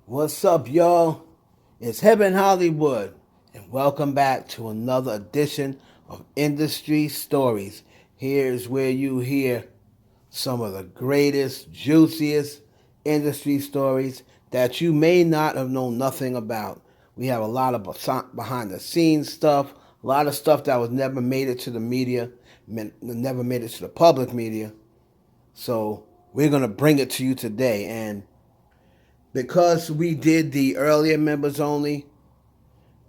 What's up, y'all? It's Heaven Hollywood, and welcome back to another edition of Industry Stories. Here's where you hear some of the greatest, juiciest industry stories that you may not have known nothing about. We have a lot of behind the scenes stuff, a lot of stuff that was never made it to the media, never made it to the public media. So we're going to bring it to you today. And because we did the earlier members only,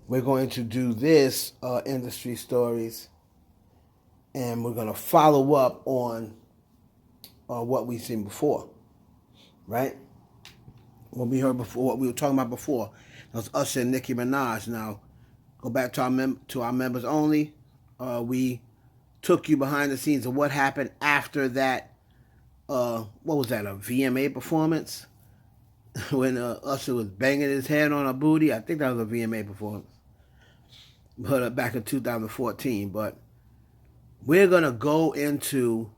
we're going to do this industry stories, and we're going to follow up on what we've seen before, right? What we heard before, what we were talking about before, that was Usher and Nicki Minaj. Now, go back to our members only. We took you behind the scenes of what happened after that. What was that? A VMA performance? When Usher was banging his head on a booty. I think that was a VMA performance. But back in 2014. But we're going to go into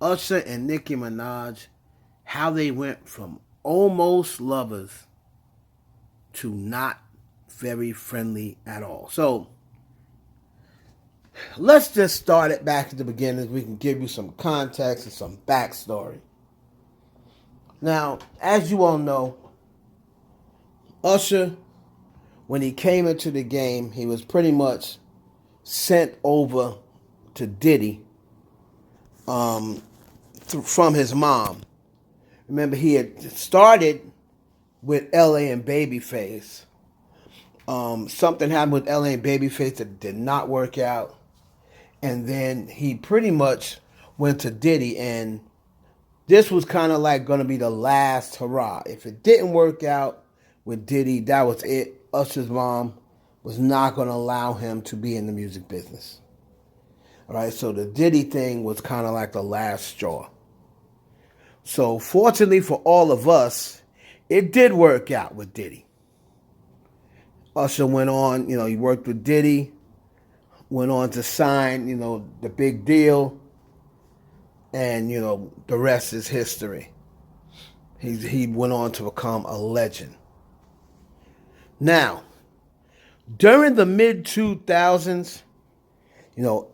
Usher and Nicki Minaj, how they went from almost lovers to not very friendly at all. So let's just start it back at the beginning. We can give you some context and some backstory. Now, as you all know, Usher, when he came into the game, he was pretty much sent over to Diddy from his mom. Remember, he had started with L.A. and Babyface. Something happened with L.A. and Babyface that did not work out. And then he pretty much went to Diddy, and this was kind of like going to be the last hurrah. If it didn't work out with Diddy, that was it. Usher's mom was not going to allow him to be in the music business. All right, so the Diddy thing was kind of like the last straw. So fortunately for all of us, it did work out with Diddy. Usher went on, he worked with Diddy, went on to sign, the big deal. And, the rest is history. He went on to become a legend. Now, during the mid-2000s,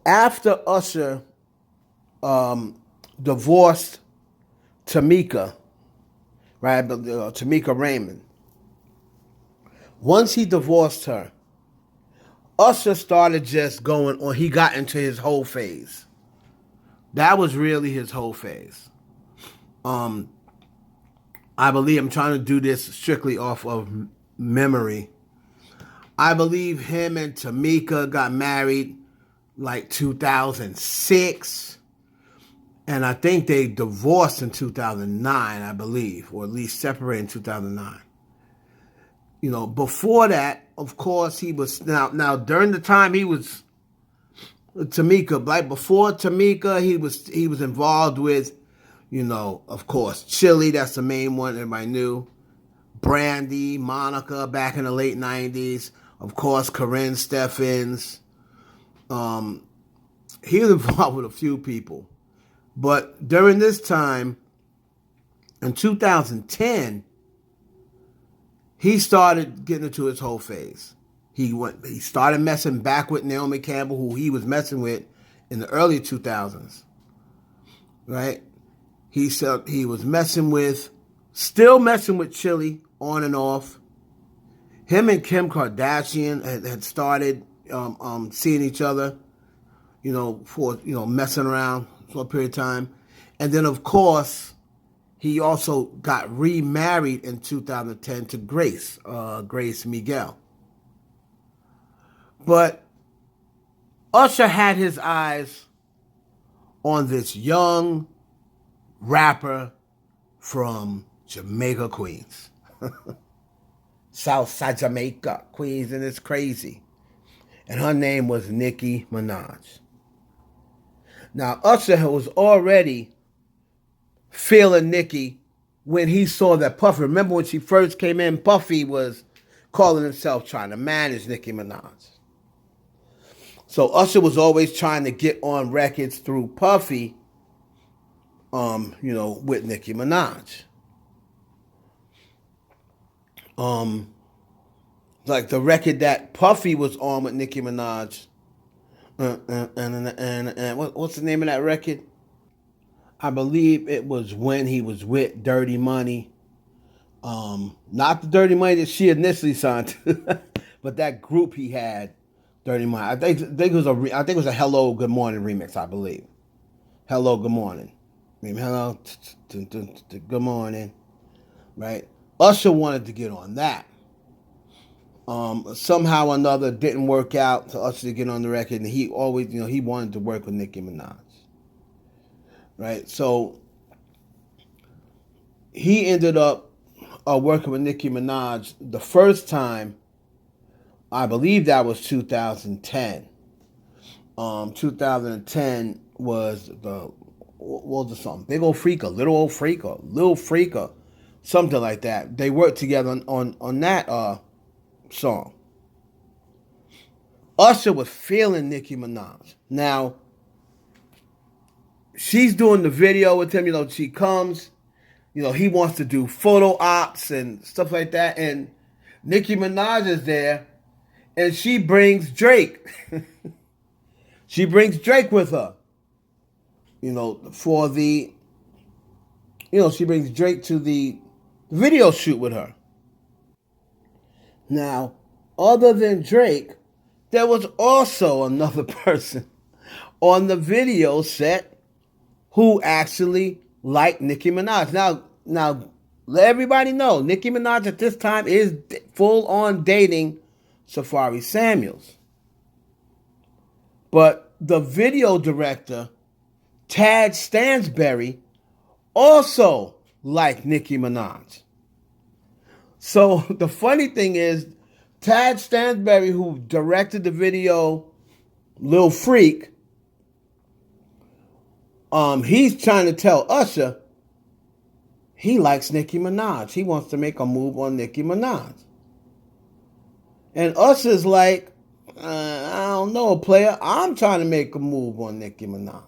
after Usher divorced Tamika, right, Tamika Raymond, once he divorced her, Usher started just going on. He got into his whole phase. That was really his whole phase. I believe, I'm trying to do this strictly off of memory. I believe him and Tamika got married like 2006. And I think they divorced in 2009, I believe, or at least separated in 2009. Before that, of course, he was, now during the time he was Tamika, like before Tamika, he was involved with, of course, Chili, that's the main one everybody knew. Brandy, Monica back in the late 90s. Of course, Corinne Steffens. He was involved with a few people. But during this time, in 2010, he started getting into his whole phase. He started messing back with Naomi Campbell, who he was messing with in the early 2000s, right? He said he was still messing with Chili on and off. Him and Kim Kardashian had started seeing each other, for messing around for a period of time, and then of course he also got remarried in 2010 to Grace Miguel. But Usher had his eyes on this young rapper from Jamaica, Queens. Southside Jamaica, Queens, and it's crazy. And her name was Nicki Minaj. Now, Usher was already feeling Nicki when he saw that Puffy. Remember when she first came in, Puffy was calling himself trying to manage Nicki Minaj. So Usher was always trying to get on records through Puffy, with Nicki Minaj. Um, like the record that Puffy was on with Nicki Minaj. What's the name of that record? I believe it was when he was with Dirty Money. Not the Dirty Money that she initially signed to, but that group he had, Dirty Money. I think it was a Hello Good Morning remix. I believe Hello Good Morning. Hello Good Morning. Right. Usher wanted to get on that. Somehow or another didn't work out for Usher to get on the record, and he always, he wanted to work with Nicki Minaj. Right. So he ended up working with Nicki Minaj the first time. I believe that was 2010. 2010 was what was the song? Big Old Freaker, Little Old Freaker, Little Freaker, something like that. They worked together on that song. Usher was feeling Nicki Minaj. Now, she's doing the video with him. She comes. He wants to do photo ops and stuff like that. And Nicki Minaj is there, and she brings Drake. She brings Drake with her. For the, she brings Drake to the video shoot with her. Now, other than Drake, there was also another person on the video set who actually liked Nicki Minaj. Now, let everybody know, Nicki Minaj at this time is full on dating Safari Samuels. But the video director, Tad Stansberry, also liked Nicki Minaj. So the funny thing is, Tad Stansberry, who directed the video Lil Freak, he's trying to tell Usher he likes Nicki Minaj. He wants to make a move on Nicki Minaj. And Usher's like, I don't know, player. I'm trying to make a move on Nicki Minaj.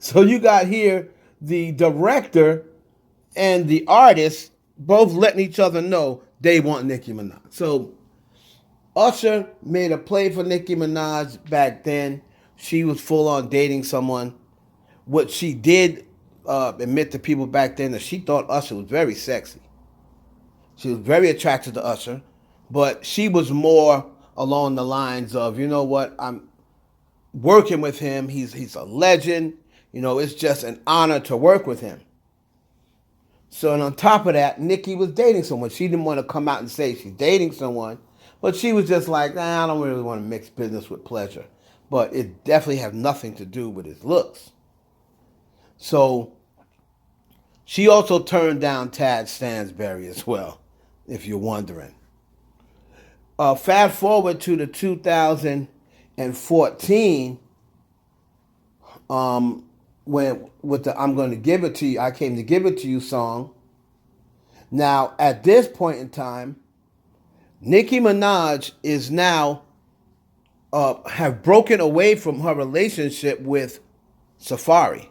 So you got here the director and the artist both letting each other know they want Nicki Minaj. So Usher made a play for Nicki Minaj back then. She was full on dating someone. What she did admit to people back then that she thought Usher was very sexy. She was very attracted to Usher, but she was more along the lines of, you know what, I'm working with him. He's a legend. It's just an honor to work with him. So, and on top of that, Nicki was dating someone. She didn't want to come out and say she's dating someone, but she was just like, I don't really want to mix business with pleasure. But it definitely has nothing to do with his looks. So, she also turned down Tad Stansberry as well, if you're wondering. Fast forward to the 2014, when with the I'm Going to Give It to You, I Came to Give It to You song. Now, at this point in time, Nicki Minaj is now have broken away from her relationship with Safari.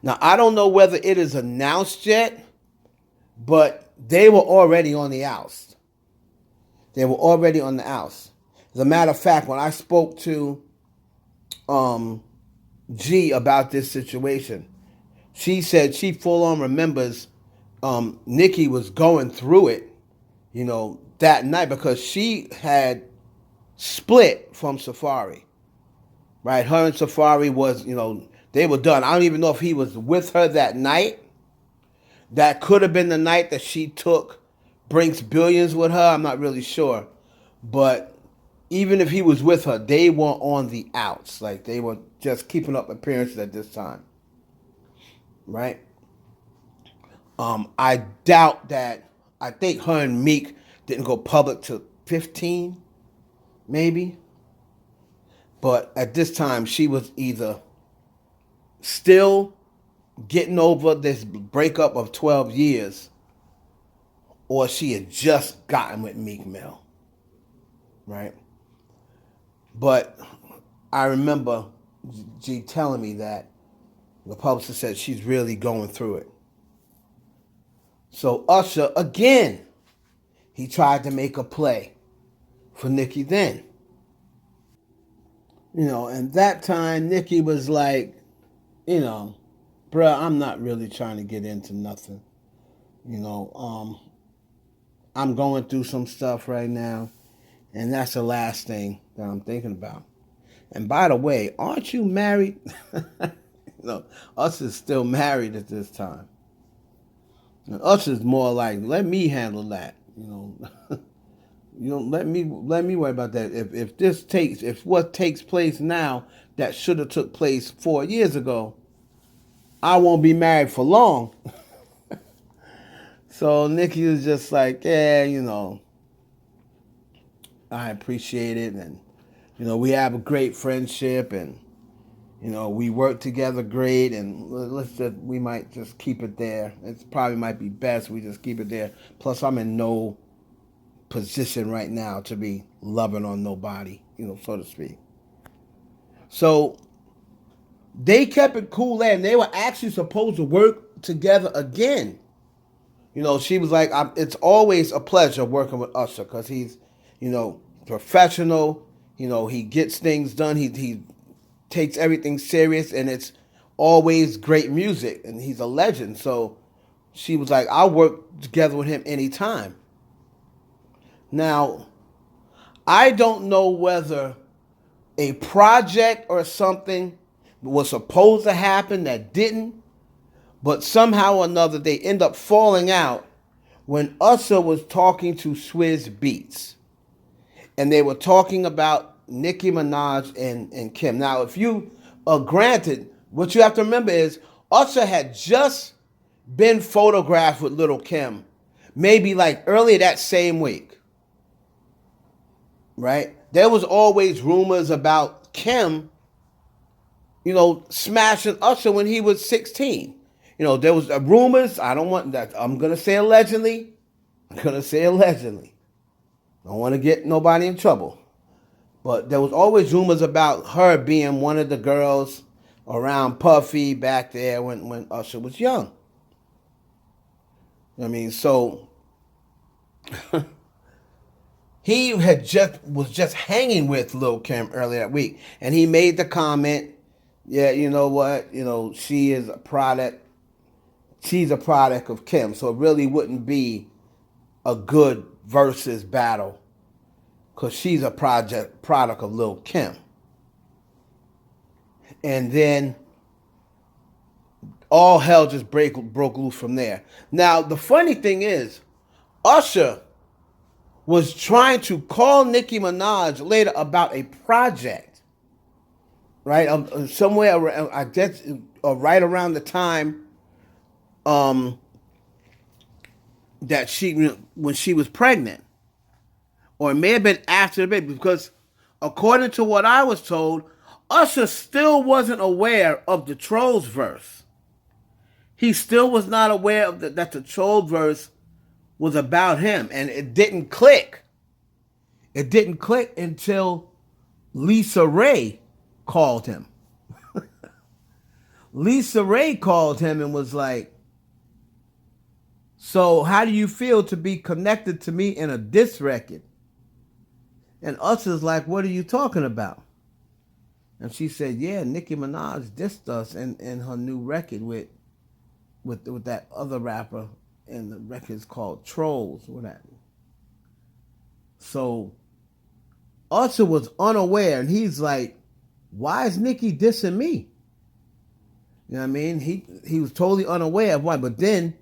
Now, I don't know whether it is announced yet, but they were already on the outs. They were already on the outs. As a matter of fact, when I spoke to G about this situation, she said she full on remembers Nicki was going through it, that night because she had split from Safari. Right? Her and Safari was, they were done. I don't even know if he was with her that night. That could have been the night that she took Brink's Billions with her. I'm not really sure. But even if he was with her, they were on the outs. Like, they were just keeping up appearances at this time. Right? I doubt that. I think her and Meek didn't go public till 15, maybe. But at this time, she was either still getting over this breakup of 12 years, or she had just gotten with Meek Mill. Right? But I remember G telling me that the publicist said she's really going through it. So Usher, again, he tried to make a play for Nicki then. And that time Nicki was like, you know, bruh, I'm not really trying to get into nothing. You know, I'm going through some stuff right now, and that's the last thing that I'm thinking about. And by the way, aren't you married? No, us is still married at this time. And us is more like, let me handle that. You know, let me worry about that. If what takes place now that should have took place 4 years ago, I won't be married for long. So Nicki was just like, yeah, I appreciate it, and we have a great friendship, and we work together great, and we might just keep it there. It probably might be best we just keep it there. Plus, I'm in no position right now to be loving on nobody, so to speak. So they kept it cool there, and they were actually supposed to work together again. She was like, it's always a pleasure working with Usher because he's, professional. He gets things done. He takes everything serious, and it's always great music, and he's a legend. So she was like, I'll work together with him anytime. Now, I don't know whether a project or something was supposed to happen that didn't, but somehow or another they end up falling out when Usher was talking to Swizz Beatz. And they were talking about Nicki Minaj and Kim. Now, if you are granted, what you have to remember is Usher had just been photographed with Lil Kim, maybe like earlier that same week. Right? There was always rumors about Kim, smashing Usher when he was 16. There was rumors. I don't want that. I'm going to say allegedly. Don't want to get nobody in trouble. But there was always rumors about her being one of the girls around Puffy back there when Usher was young. So he was just hanging with Lil Kim earlier that week, and he made the comment, yeah, you know what, she is a product. She's a product of Kim, so it really wouldn't be a good versus battle because she's a product of Lil Kim. And then all hell just broke loose from there. Now, the funny thing is, Usher was trying to call Nicki Minaj later about a project, right? Somewhere around, I guess, right around the time that when she was pregnant, or it may have been after the baby, because according to what I was told, Usher still wasn't aware of the Trolls verse. He still was not aware of that the Troll verse was about him, and it didn't click. It didn't click until Lisa Ray called him. Lisa Ray called him and was like, so how do you feel to be connected to me in a diss record? And Usher's like, what are you talking about? And she said, yeah, Nicki Minaj dissed us in her new record with that other rapper, and the record's called Trolls, whatever. So Usher was unaware, and he's like, why is Nicki dissing me? You know what I mean? He was totally unaware of why. But then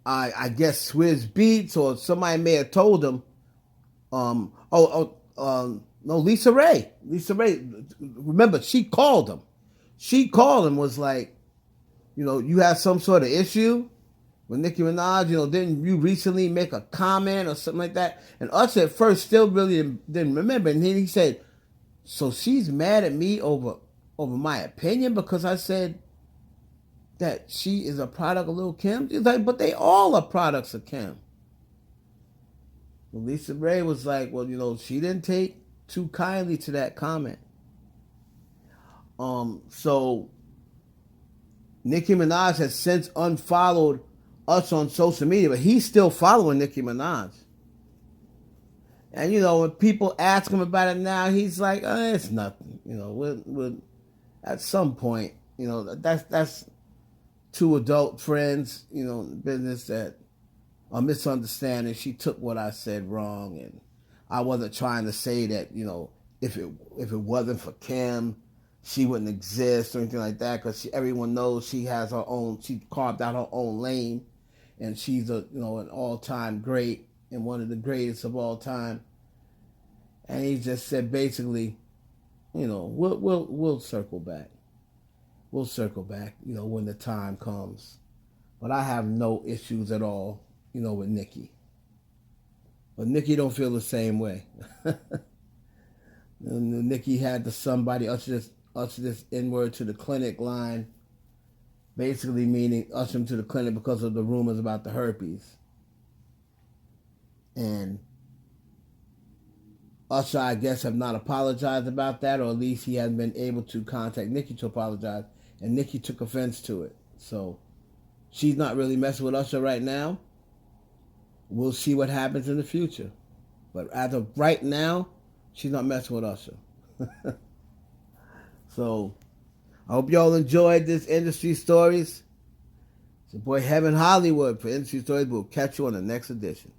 I guess Swizz Beatz or somebody may have told him, no, Lisa Ray. Lisa Ray, remember, she called him. She called him, was like, you have some sort of issue with Nicki Minaj, didn't you recently make a comment or something like that? And Usher at first still really didn't remember. And then he said, so she's mad at me over my opinion because I said that she is a product of Lil Kim? He's like, but they all are products of Kim. Well, Lisa Ray was like, well, she didn't take too kindly to that comment. So Nicki Minaj has since unfollowed us on social media, but he's still following Nicki Minaj. And when people ask him about it now, he's like, it's nothing. We'll at some point, that's two adult friends, business that are misunderstanding. She took what I said wrong, and I wasn't trying to say that, if it wasn't for Kim, she wouldn't exist or anything like that, because everyone knows she has her own, she carved out her own lane, and she's an all-time great and one of the greatest of all time. And he just said basically, we'll circle back. We'll circle back, when the time comes. But I have no issues at all, with Nicki. But Nicki don't feel the same way. Nicki had to somebody usher this N-word to the clinic line, basically meaning usher him to the clinic because of the rumors about the herpes. And Usher, I guess, have not apologized about that, or at least he hasn't been able to contact Nicki to apologize, and Nicki took offense to it. So she's not really messing with Usher right now. We'll see what happens in the future. But as of right now, she's not messing with Usher. So I hope y'all enjoyed this Industry Stories. It's your boy Heaven Hollywood for Industry Stories. We'll catch you on the next edition.